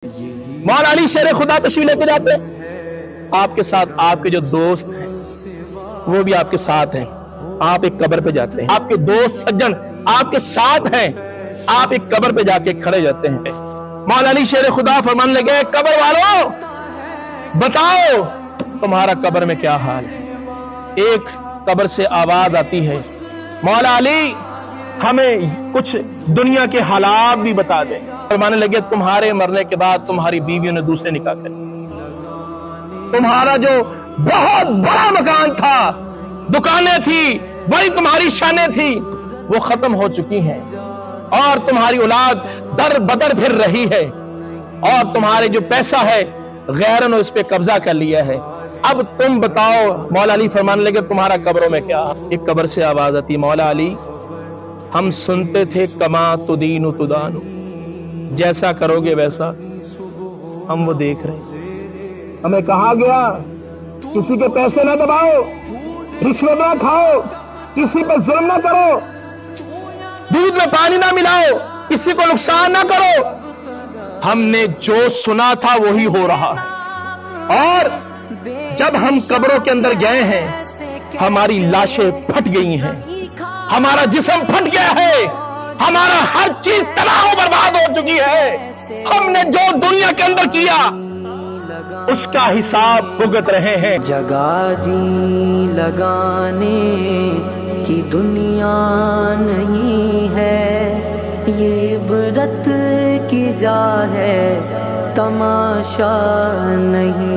مولا علی شیر خدا تشریف لیتے جاتے ہیں، آپ کے ساتھ آپ کے جو دوست ہیں وہ بھی آپ کے ساتھ ہیں، آپ ایک قبر پہ جاتے ہیں، آپ کے دوست سجن آپ کے ساتھ ہیں، آپ ایک قبر پہ جا کے کھڑے جاتے ہیں۔ مولا علی شیر خدا فرمان لگے، قبر والوں بتاؤ تمہارا قبر میں کیا حال ہے؟ ایک قبر سے آواز آتی ہے، مولا علی ہمیں کچھ دنیا کے حالات بھی بتا دیں۔ فرمانے لگے، تمہارے مرنے کے بعد تمہاری بیویوں نے دوسرے نکاح کر، تمہارا جو بہت بڑا مکان تھا، دکانیں تھی، بڑی تمہاری شانیں تھی، وہ ختم ہو چکی ہیں، اور تمہاری اولاد در بدر پھر رہی ہے، اور تمہارے جو پیسہ ہے غیروں نے اس پہ قبضہ کر لیا ہے۔ اب تم بتاؤ۔ مولا علی فرمانے لگے، تمہارا قبروں میں کیا؟ ایک قبر سے آواز آتی، مولا علی ہم سنتے تھے کما تدین تدان، جیسا کرو گے ویسا، ہم وہ دیکھ رہے ہیں۔ ہمیں کہا گیا کسی کے پیسے نہ دباؤ، رشوت نہ کھاؤ، کسی پہ ظلم نہ کرو، دودھ میں پانی نہ ملاؤ، کسی کو نقصان نہ کرو۔ ہم نے جو سنا تھا وہی ہو رہا ہے، اور جب ہم قبروں کے اندر گئے ہیں ہماری لاشیں پھٹ گئی ہیں، ہمارا جسم پھٹ گیا ہے، ہمارا ہر چیز تباہ و برباد ہو چکی ہے۔ ہم نے جو دنیا کے اندر کیا اس کا حساب بھگت رہے ہیں۔ جگہ جی لگانے کی دنیا نہیں ہے، یہ عبرت کی جا ہے، تماشا نہیں